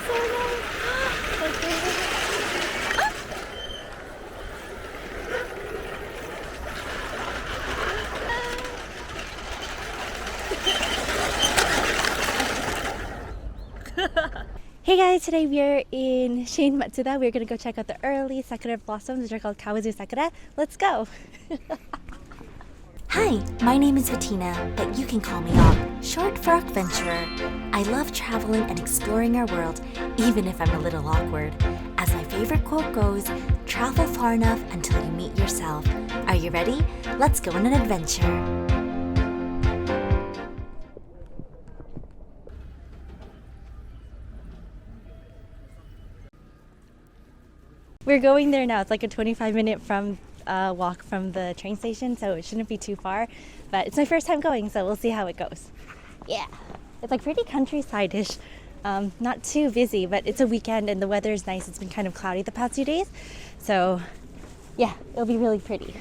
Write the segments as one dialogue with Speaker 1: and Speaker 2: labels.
Speaker 1: so nice. Okay. Hey guys, today we are in Matsuda. We're gonna go check out the early sakura blossoms, which are called Kawazu Sakura. Let's go!
Speaker 2: Hi, my name is Bettina, but you can call me Awk, short for Awkventurer. I love traveling and exploring our world, even if I'm a little awkward. As my favorite quote goes, travel far enough until you meet yourself. Are you ready? Let's go on an adventure.
Speaker 1: We're going there now. It's like a 25-minute walk from the train station, so it shouldn't be too far. But it's my first time going, so we'll see how it goes. Yeah, it's like pretty countryside-ish. Not too busy, but it's a weekend and the weather is nice. It's been kind of cloudy the past few days, so yeah, it'll be really pretty.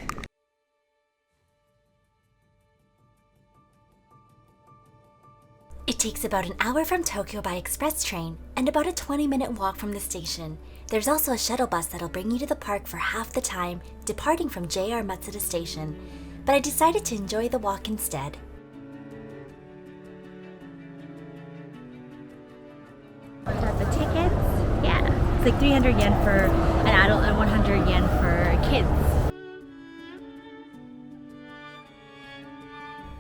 Speaker 2: It takes about an hour from Tokyo by express train and about a 20-minute walk from the station. There's also a shuttle bus that'll bring you to the park for half the time, departing from JR Matsuda station. But I decided to enjoy the walk instead.
Speaker 1: Got the tickets. Yeah, it's like 300 yen for an adult and 100 yen for kids.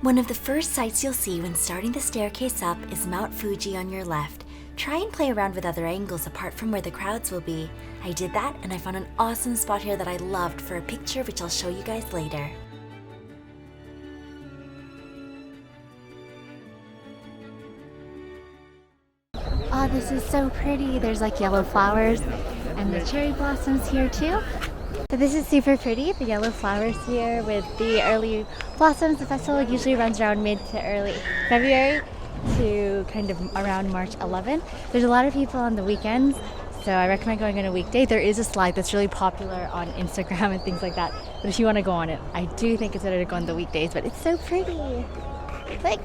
Speaker 2: One of the first sights you'll see when starting the staircase up is Mount Fuji on your left. Try and play around with other angles apart from where the crowds will be. I did that and I found an awesome spot here that I loved for a picture which I'll show you guys later.
Speaker 1: Oh, this is so pretty. There's like yellow flowers and the cherry blossoms here too. So this is super pretty, the yellow flowers here with the early blossoms. The festival usually runs around mid to early February to kind of around March 11th. There's a lot of people on the weekends, so I recommend going on a weekday. There is a slide that's really popular on Instagram and things like that, but if you want to go on it, I do think it's better to go on the weekdays, but it's so pretty. Click!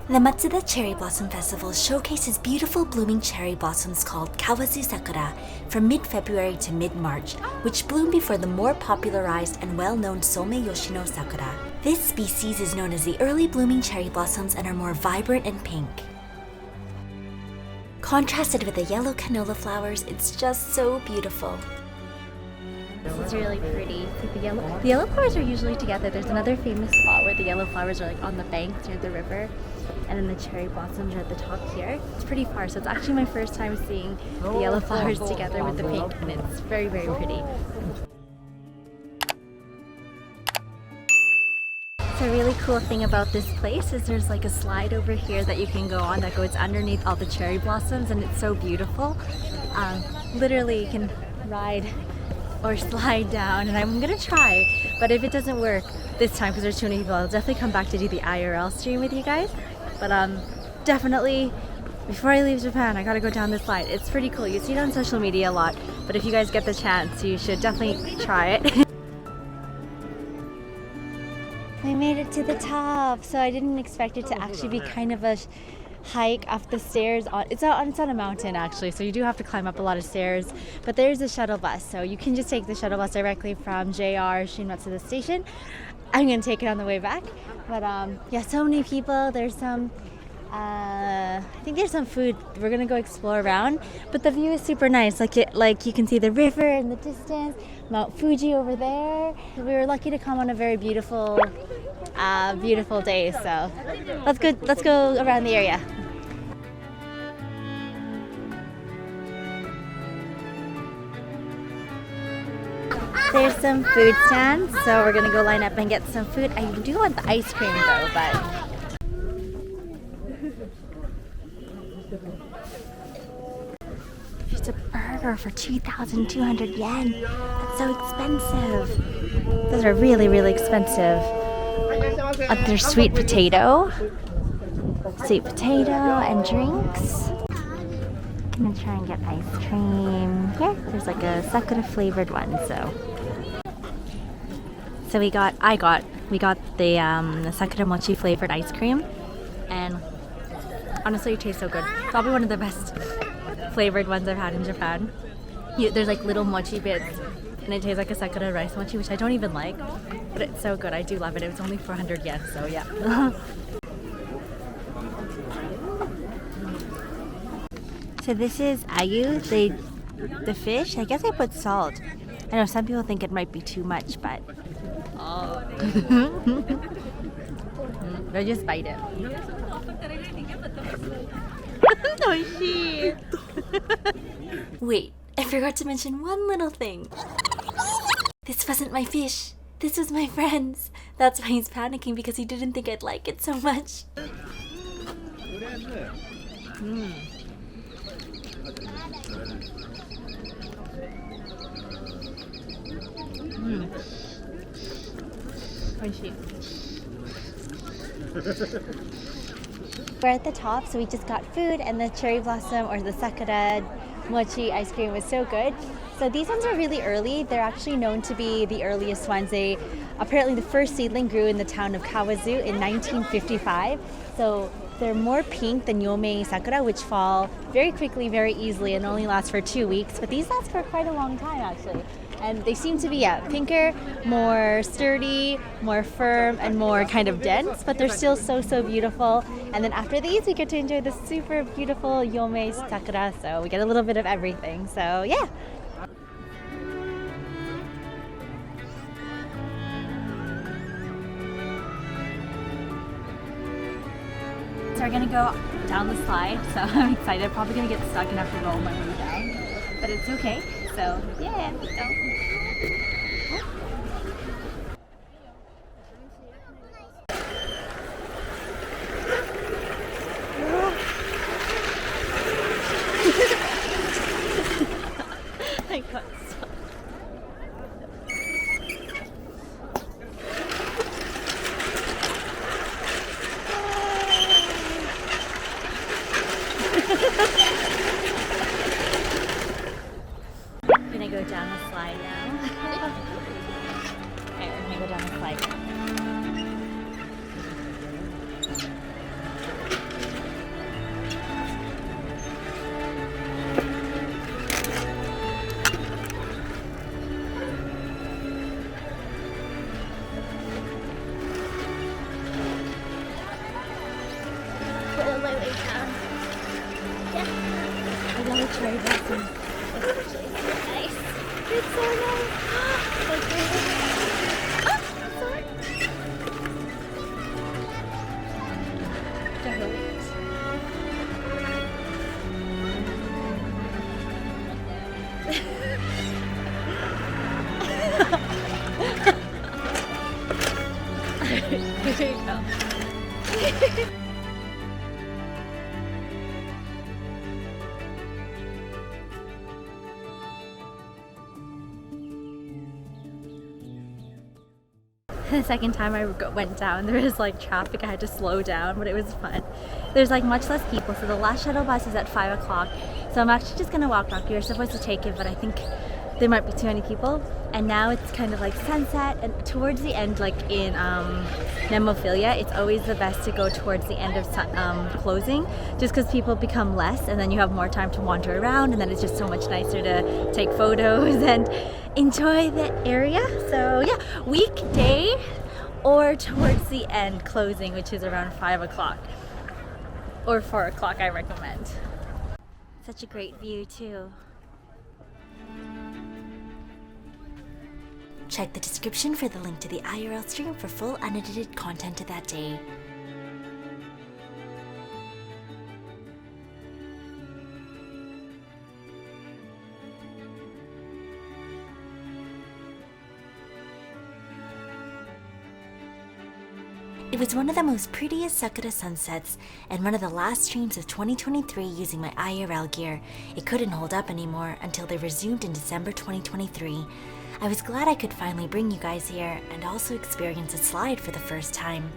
Speaker 2: The Matsuda Cherry Blossom Festival showcases beautiful blooming cherry blossoms called Kawazu Sakura from mid-February to mid-March, which bloom before the more popularized and well-known Somei Yoshino Sakura. This species is known as the early blooming cherry blossoms and are more vibrant and pink. Contrasted with the yellow canola flowers, it's just so beautiful.
Speaker 1: This is really pretty. The yellow flowers are usually together. There's another famous spot where the yellow flowers are like on the banks near the river, and then the cherry blossoms are at the top here. It's pretty far, so it's actually my first time seeing the yellow flowers together with the pink, and it's very, very pretty. The really cool thing about this place is there's like a slide over here that you can go on that goes underneath all the cherry blossoms, and it's so beautiful. Literally you can ride or slide down, and I'm gonna try, but if it doesn't work this time because there's too many people, I'll definitely come back to do the IRL stream with you guys. But definitely before I leave Japan, I gotta go down this slide. It's pretty cool. You see it on social media a lot, but if you guys get the chance, you should definitely try it. We made it to the top, so I didn't expect it to actually be kind of a hike up the stairs. It's on a mountain actually, so you do have to climb up a lot of stairs, but there's a shuttle bus, so you can just take the shuttle bus directly from JR Shinmatsuda station. I'm gonna take it on the way back, but yeah, so many people. There's some I think there's some food. We're gonna go explore around, but the view is super nice. Like you can see the river in the distance, Mount Fuji over there. We were lucky to come on a very beautiful day. So let's go around the area. There's some food stands, so we're gonna go line up and get some food. I do want the ice cream though, but it's a burger for 2,200 yen. That's so expensive. Those are really, really expensive. There's sweet potato and drinks. I'm gonna try and get ice cream here. There's like a sakura flavored one, so So we got the sakura mochi flavored ice cream, and honestly, it tastes so good. Probably one of the best flavored ones I've had in Japan. There's like little mochi bits, and it tastes like a sakura rice mochi, which I don't even like, but it's so good. I do love it. It was only 400 yen, so yeah. So this is ayu, the fish. I guess I put salt. I know some people think it might be too much, but I just bite it.
Speaker 2: Wait, I forgot to mention one little thing. This wasn't my fish. This was my friend's. That's why he's panicking, because he didn't think I'd like it so much.
Speaker 1: We're at the top, so we just got food, and the cherry blossom or the sakura mochi ice cream was so good. So these ones are really early. They're actually known to be the earliest ones. Apparently the first seedling grew in the town of Kawazu in 1955. So they're more pink than Yomei sakura, which fall very quickly, very easily, and only last for 2 weeks. But these last for quite a long time, actually. And they seem to be, pinker, more sturdy, more firm, and more kind of dense, but they're still so beautiful. And then after these, we get to enjoy the super beautiful Yomei sakura, so we get a little bit of everything. So yeah. So we're gonna go down the slide, so I'm excited. Probably gonna get stuck and have to roll my way down, but it's okay. So yeah, let's go. I got stuck. I'm gonna go down the slide now. Alright, we're gonna go down the slide. My way down. Yeah. I love the cherry blossoms. It's so nice. It's so nice. Sorry. Here you go. The second time I went down, there was like traffic. I had to slow down, but it was fun. There's like much less people, so the last shuttle bus is at 5 o'clock. So I'm actually just gonna walk back. We were supposed to take it, but I think there might be too many people. And now it's kind of like sunset, and towards the end, like in Nemophilia, it's always the best to go towards the end of closing, just because people become less, and then you have more time to wander around, and then it's just so much nicer to take photos and enjoy the area. So yeah, weekday or towards the end closing, which is around 5 o'clock or 4 o'clock, I recommend. Such a great view too.
Speaker 2: Check the description for the link to the IRL stream for full unedited content of that day. It was one of the most prettiest sakura sunsets and one of the last streams of 2023 using my IRL gear. It couldn't hold up anymore until they resumed in December 2023. I was glad I could finally bring you guys here and also experience a slide for the first time.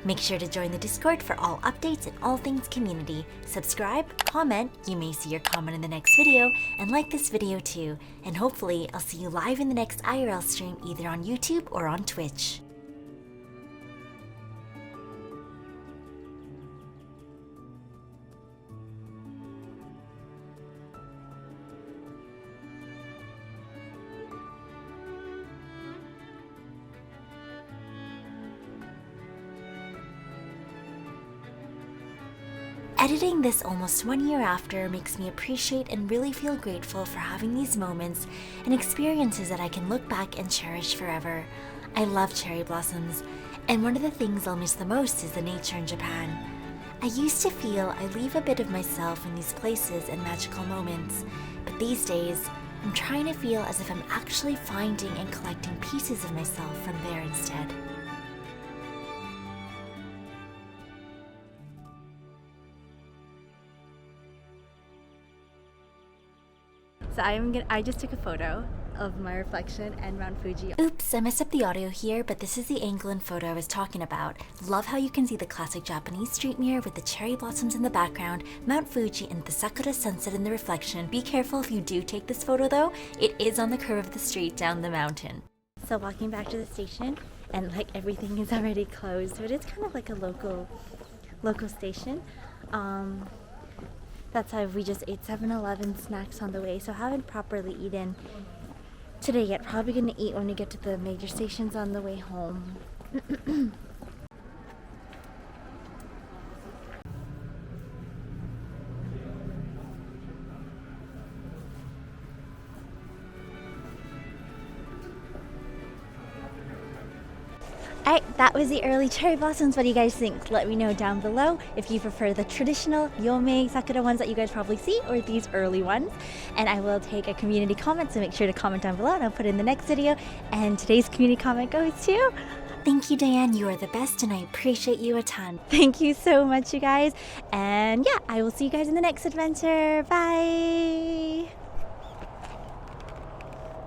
Speaker 2: Make sure to join the Discord for all updates and all things community. Subscribe, comment, you may see your comment in the next video, and like this video too. And hopefully I'll see you live in the next IRL stream either on YouTube or on Twitch. Editing this almost 1 year after makes me appreciate and really feel grateful for having these moments and experiences that I can look back and cherish forever. I love cherry blossoms, and one of the things I'll miss the most is the nature in Japan. I used to feel I leave a bit of myself in these places and magical moments, but these days, I'm trying to feel as if I'm actually finding and collecting pieces of myself from there instead.
Speaker 1: So I just took a photo of my reflection and Mount Fuji.
Speaker 2: Oops, I messed up the audio here, but this is the angle and photo I was talking about. Love how you can see the classic Japanese street mirror with the cherry blossoms in the background, Mount Fuji, and the Sakura sunset in the reflection. Be careful if you do take this photo though, it is on the curve of the street down the mountain.
Speaker 1: So walking back to the station, and like everything is already closed, but it's kind of like a local station. That's how we just ate 7-Eleven snacks on the way, so I haven't properly eaten today yet. Probably gonna eat when we get to the major stations on the way home. Alright, that was the early cherry blossoms. What do you guys think? Let me know down below if you prefer the traditional Yomei Sakura ones that you guys probably see or these early ones. And I will take a community comment, so make sure to comment down below and I'll put it in the next video. And today's community comment goes to...
Speaker 2: Thank you, Diane. You are the best and I appreciate you a ton.
Speaker 1: Thank you so much, you guys. And yeah, I will see you guys in the next adventure. Bye!